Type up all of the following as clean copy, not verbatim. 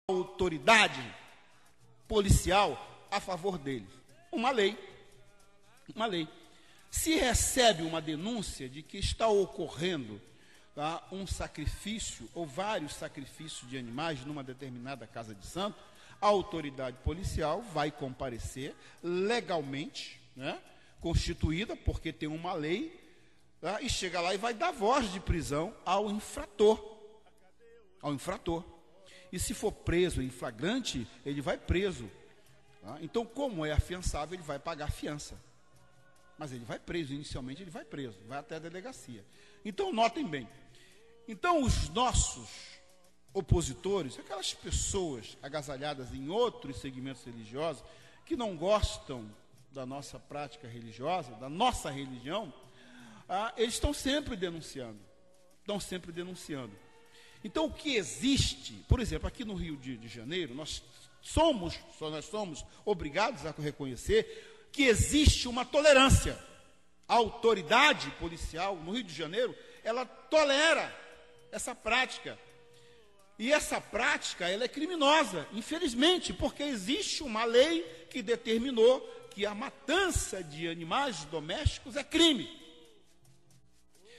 autoridade policial a favor deles. Uma lei. Se recebe uma denúncia de que está ocorrendo um sacrifício ou vários sacrifícios de animais numa determinada casa de santo, a autoridade policial vai comparecer legalmente, né, constituída, porque tem uma lei, tá, e chega lá e vai dar voz de prisão ao infrator. E se for preso em flagrante, ele vai preso. Tá? Então, como é afiançável, ele vai pagar fiança. Mas ele vai preso, inicialmente ele vai preso, vai até a delegacia. Então, notem bem. Então, os nossos opositores, aquelas pessoas agasalhadas em outros segmentos religiosos, que não gostam da nossa prática religiosa, da nossa religião, eles estão sempre denunciando. Então, o que existe, por exemplo, aqui no Rio de Janeiro, nós somos obrigados a reconhecer que existe uma tolerância. A autoridade policial no Rio de Janeiro, ela tolera essa prática. E essa prática, ela é criminosa, infelizmente, porque existe uma lei que determinou que a matança de animais domésticos é crime.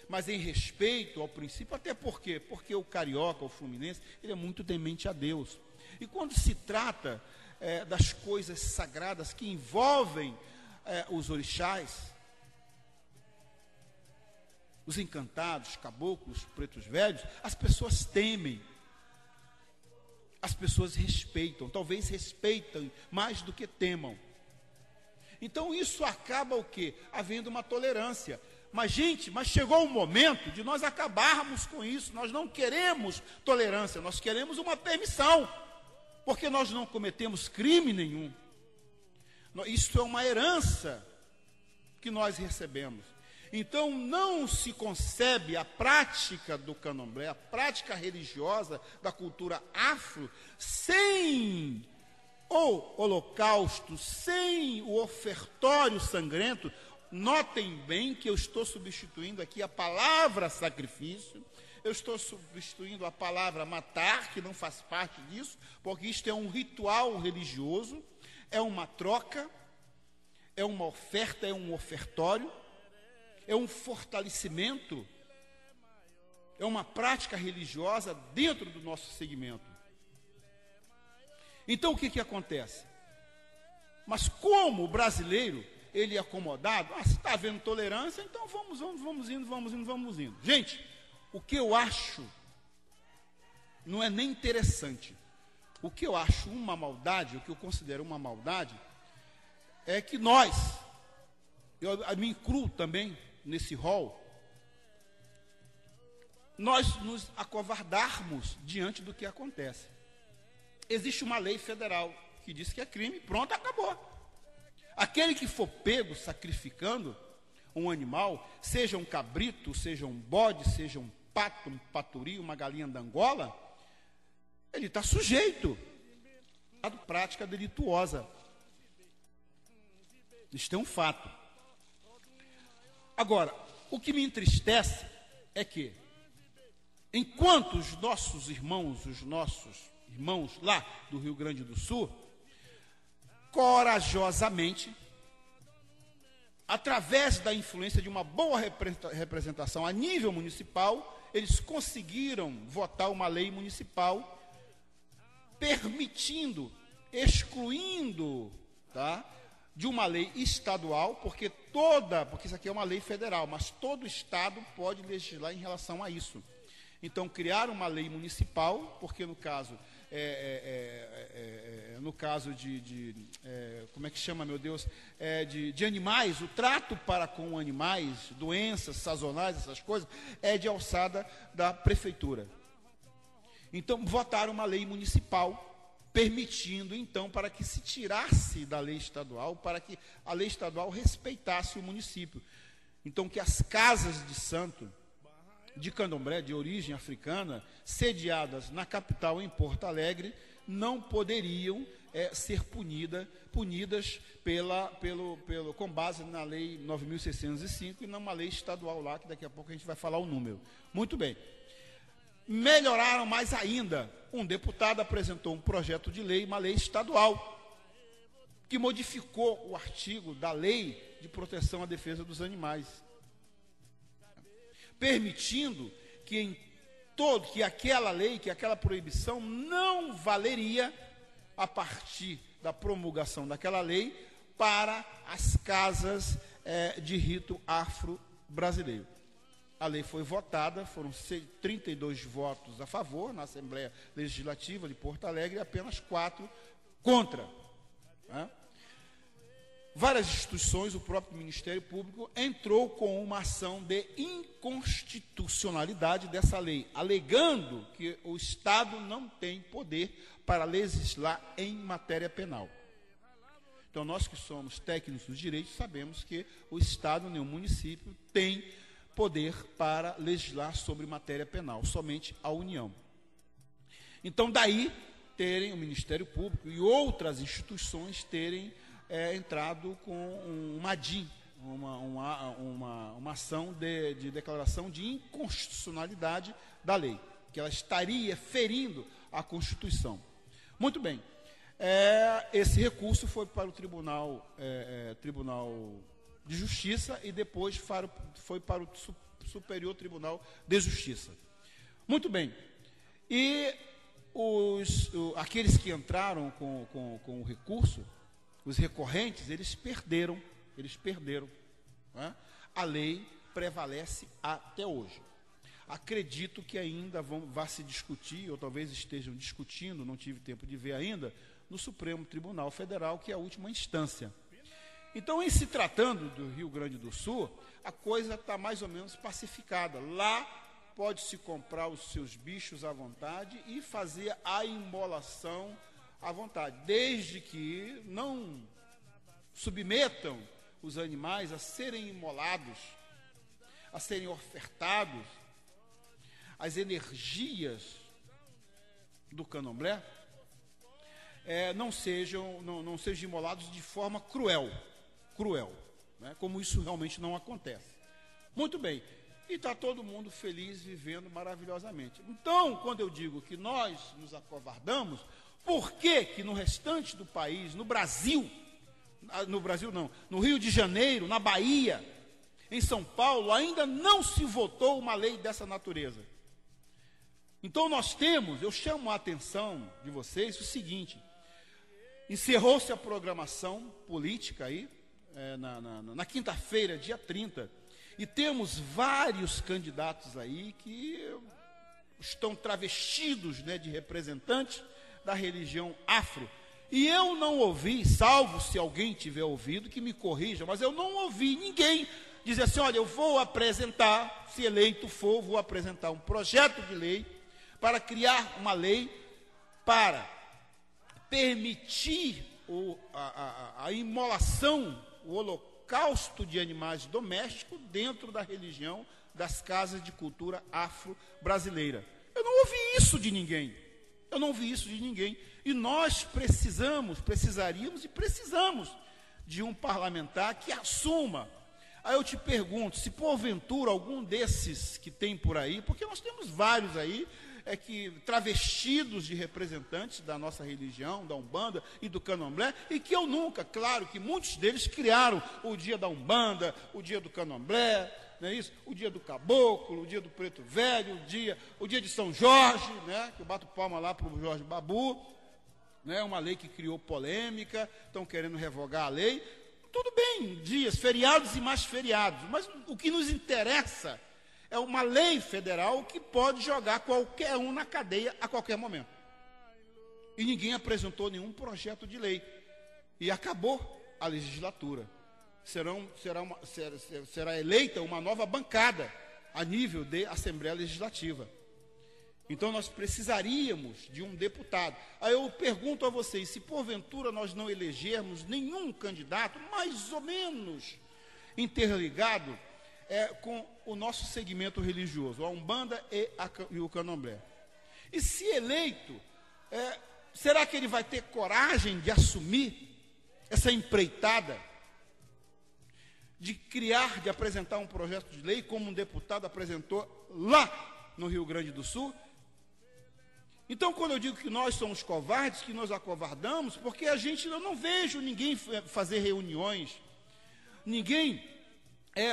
Mas em respeito ao princípio, até porque o carioca, o fluminense, ele é muito temente a Deus. E quando se trata das coisas sagradas que envolvem os orixás, os encantados, caboclos, pretos velhos, as pessoas temem, as pessoas respeitam, talvez respeitem mais do que temam. Então isso acaba o quê? Havendo uma tolerância. Mas, gente, chegou o momento de nós acabarmos com isso. Nós não queremos tolerância, nós queremos uma permissão, porque nós não cometemos crime nenhum. Isso é uma herança que nós recebemos. Então, não se concebe a prática do candomblé, a prática religiosa da cultura afro, sem o holocausto, sem o ofertório sangrento. Notem bem que eu estou substituindo aqui a palavra sacrifício, eu estou substituindo a palavra matar, que não faz parte disso, porque isto é um ritual religioso, é uma troca, é uma oferta, é um ofertório, é um fortalecimento, é uma prática religiosa dentro do nosso segmento. Então, o que acontece? Mas como o brasileiro, ele é acomodado, se está havendo tolerância, então vamos indo. Gente, o que eu acho não é nem interessante. O que eu acho uma maldade, o que eu considero uma maldade, é que nós, eu me incluo também nesse rol, nós nos acovardarmos diante do que acontece. Existe uma lei federal que diz que é crime, pronto, acabou. Aquele que for pego sacrificando um animal, seja um cabrito, seja um bode, seja um pato, um paturi, uma galinha da Angola, ele está sujeito à prática delituosa. Isto é um fato. Agora, o que me entristece é que, enquanto os nossos irmãos lá do Rio Grande do Sul, corajosamente, através da influência de uma boa representação a nível municipal, eles conseguiram votar uma lei municipal permitindo, excluindo, tá, de uma lei estadual, porque isso aqui é uma lei federal, mas todo estado pode legislar em relação a isso. Então, criaram uma lei municipal, porque no caso como é que chama, meu Deus, de animais, o trato para com animais, doenças sazonais, essas coisas, é de alçada da prefeitura. Então, votaram uma lei municipal, permitindo, então, para que se tirasse da lei estadual, para que a lei estadual respeitasse o município. Então, que as casas de santo de candomblé de origem africana, sediadas na capital, em Porto Alegre, não poderiam ser punidas com base na lei 9.605 e numa lei estadual lá, que daqui a pouco a gente vai falar o número. Muito bem. melhoraram mais ainda. Um deputado apresentou um projeto de lei, uma lei estadual, que modificou o artigo da Lei de Proteção à Defesa dos Animais, permitindo que aquela lei, que aquela proibição não valeria a partir da promulgação daquela lei para as casas de rito afro-brasileiro. A lei foi votada, foram 32 votos a favor na Assembleia Legislativa de Porto Alegre e apenas 4 contra. Né? Várias instituições, o próprio Ministério Público, entrou com uma ação de inconstitucionalidade dessa lei, alegando que o Estado não tem poder para legislar em matéria penal. Então, nós que somos técnicos dos direitos, sabemos que o Estado, nem o município, tem poder para legislar sobre matéria penal, somente a União. Então, daí terem o Ministério Público e outras instituições terem entrado com uma ADIM, uma ação de declaração de inconstitucionalidade da lei, que ela estaria ferindo a Constituição. Muito bem, esse recurso foi para o Tribunal de Justiça e depois foi para o Superior Tribunal de Justiça. Muito bem, e aqueles que entraram com o recurso, os recorrentes, eles perderam. Né? A lei prevalece até hoje. Acredito que ainda vá se discutir, ou talvez estejam discutindo, não tive tempo de ver ainda, no Supremo Tribunal Federal, que é a última instância. Então, em se tratando do Rio Grande do Sul, a coisa está mais ou menos pacificada. Lá pode-se comprar os seus bichos à vontade e fazer a imolação à vontade, desde que não submetam os animais a serem imolados, a serem ofertados às energias do candomblé, não sejam imolados de forma cruel, né? Como isso realmente não acontece. Muito bem, e está todo mundo feliz, vivendo maravilhosamente. Então, quando eu digo que nós nos acovardamos, por que no restante do país, no Brasil não, no Rio de Janeiro, na Bahia, em São Paulo, ainda não se votou uma lei dessa natureza? Então eu chamo a atenção de vocês o seguinte: encerrou-se a programação política aí, na quinta-feira, dia 30, e temos vários candidatos aí que estão travestidos, né, de representantes da religião afro. E eu não ouvi, salvo se alguém tiver ouvido, que me corrija, mas eu não ouvi ninguém dizer assim: olha, eu vou apresentar, se eleito for, vou apresentar um projeto de lei para criar uma lei para permitir a imolação, o holocausto de animais domésticos dentro da religião das casas de cultura afro-brasileira. Eu não ouvi isso de ninguém. E nós precisaríamos de um parlamentar que assuma. Aí eu te pergunto, se porventura algum desses que tem por aí, porque nós temos vários aí, travestidos de representantes da nossa religião, da Umbanda e do Candomblé, e que claro que muitos deles criaram o dia da Umbanda, o dia do Candomblé, não é isso? O dia do Caboclo, o dia do Preto Velho, o dia de São Jorge, né? Que eu bato palma lá para o Jorge Babu, né? Uma lei que criou polêmica, estão querendo revogar a lei. Tudo bem, dias, feriados e mais feriados, mas o que nos interessa é uma lei federal que pode jogar qualquer um na cadeia a qualquer momento. E ninguém apresentou nenhum projeto de lei. E acabou a legislatura. Será eleita uma nova bancada a nível de Assembleia Legislativa. Então nós precisaríamos de um deputado. Aí eu pergunto a vocês, se porventura nós não elegermos nenhum candidato mais ou menos interligado com o nosso segmento religioso, a Umbanda e o Candomblé. E se eleito, será que ele vai ter coragem de assumir essa empreitada de apresentar um projeto de lei, como um deputado apresentou lá no Rio Grande do Sul, Então, quando eu digo que nós somos covardes, que nós acovardamos, porque eu não vejo ninguém fazer reuniões, ninguém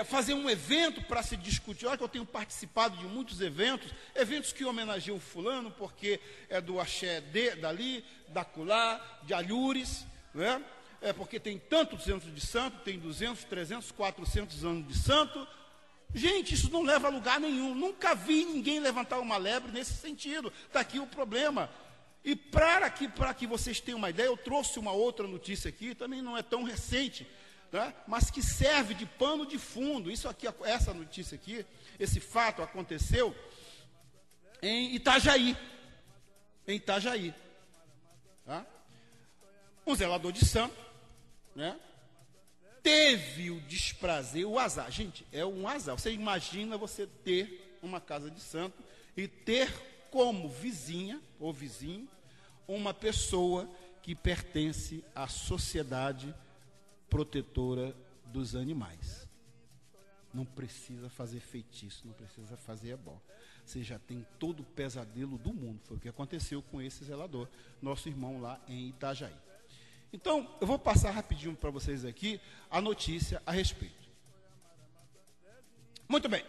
fazer um evento para se discutir. Olha que eu tenho participado de muitos eventos que homenageiam fulano, porque é do axé dali, da culá, de Alhures, né? Porque tem tantos anos de santo, tem 200, 300, 400 anos de santo. Gente, isso não leva a lugar nenhum. Nunca vi ninguém levantar uma lebre nesse sentido. Está aqui o problema. E para que vocês tenham uma ideia, eu trouxe uma outra notícia aqui, também não é tão recente, tá? Mas que serve de pano de fundo. Essa notícia aqui, esse fato aconteceu em Itajaí. Tá? Um zelador de santo, né? Teve o desprazer, o azar. Gente, é um azar. Você imagina você ter uma casa de santo e ter como vizinha ou vizinho uma pessoa que pertence à sociedade protetora dos animais. Não precisa fazer feitiço, não precisa fazer ebó. Você já tem todo o pesadelo do mundo. Foi o que aconteceu com esse zelador, nosso irmão lá em Itajaí. Então, eu vou passar rapidinho para vocês aqui a notícia a respeito. Muito bem.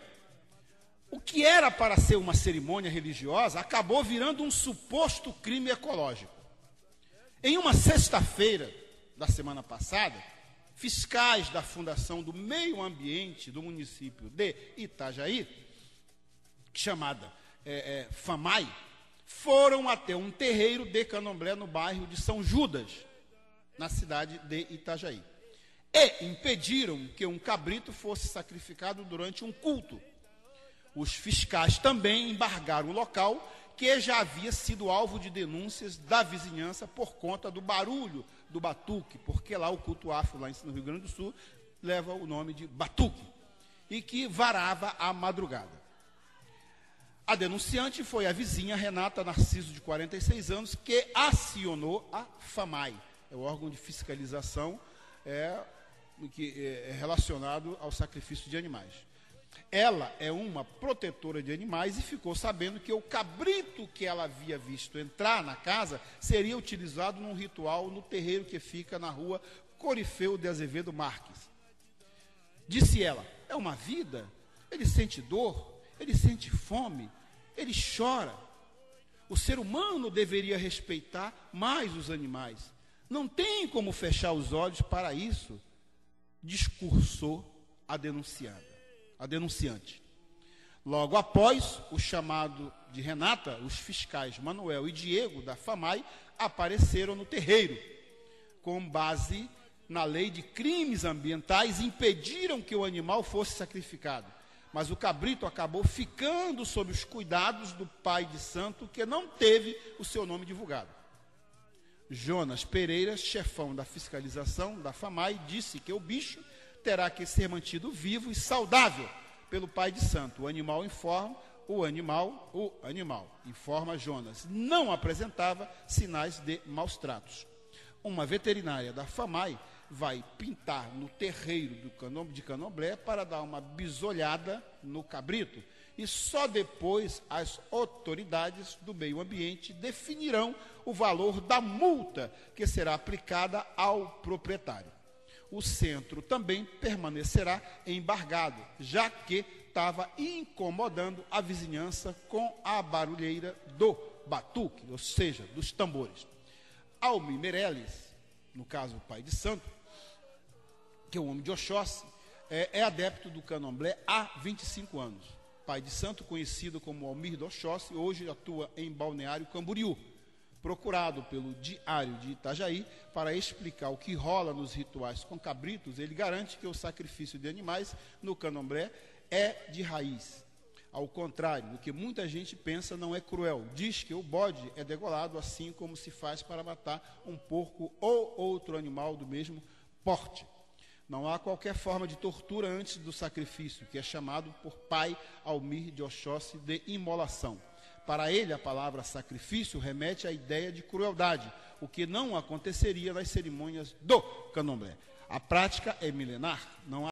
O que era para ser uma cerimônia religiosa acabou virando um suposto crime ecológico. Em uma sexta-feira da semana passada, fiscais da Fundação do Meio Ambiente do município de Itajaí, chamada FAMAI, foram até um terreiro de candomblé no bairro de São Judas, na cidade de Itajaí, e impediram que um cabrito fosse sacrificado durante um culto. Os fiscais também embargaram o local, que já havia sido alvo de denúncias da vizinhança por conta do barulho do batuque, porque lá o culto afro, lá no Rio Grande do Sul, leva o nome de batuque, e que varava a madrugada. A denunciante foi a vizinha Renata Narciso, de 46 anos, que acionou a FAMAI, é o órgão de fiscalização que é relacionado ao sacrifício de animais. Ela é uma protetora de animais e ficou sabendo que o cabrito que ela havia visto entrar na casa seria utilizado num ritual no terreiro que fica na rua Corifeu de Azevedo Marques. Disse ela, é uma vida, ele sente dor, ele sente fome, ele chora. O ser humano deveria respeitar mais os animais. Não tem como fechar os olhos para isso, discursou a denunciante. Logo após o chamado de Renata, os fiscais Manuel e Diego da FAMAI apareceram no terreiro. Com base na lei de crimes ambientais, impediram que o animal fosse sacrificado. Mas o cabrito acabou ficando sob os cuidados do pai de santo, que não teve o seu nome divulgado. Jonas Pereira, chefão da fiscalização da FAMAI, disse que o bicho terá que ser mantido vivo e saudável pelo pai de santo. O animal, informa Jonas, não apresentava sinais de maus tratos. Uma veterinária da FAMAI vai pintar no terreiro de candomblé para dar uma bisolhada no cabrito, e só depois as autoridades do meio ambiente definirão o valor da multa que será aplicada ao proprietário. O centro também permanecerá embargado, já que estava incomodando a vizinhança com a barulheira do batuque, ou seja, dos tambores. Almir Meirelles, no caso o pai de santo, que é um homem de Oxóssi, é adepto do candomblé há 25 anos. Pai de santo, conhecido como Almir de Oxóssi, hoje atua em Balneário Camboriú. Procurado pelo Diário de Itajaí para explicar o que rola nos rituais com cabritos, ele garante que o sacrifício de animais no candomblé é de raiz. Ao contrário do que muita gente pensa, não é cruel. Diz que o bode é degolado assim como se faz para matar um porco ou outro animal do mesmo porte. Não há qualquer forma de tortura antes do sacrifício, que é chamado por pai Almir de Oxóssi de imolação. Para ele, a palavra sacrifício remete à ideia de crueldade, o que não aconteceria nas cerimônias do candomblé. A prática é milenar, não há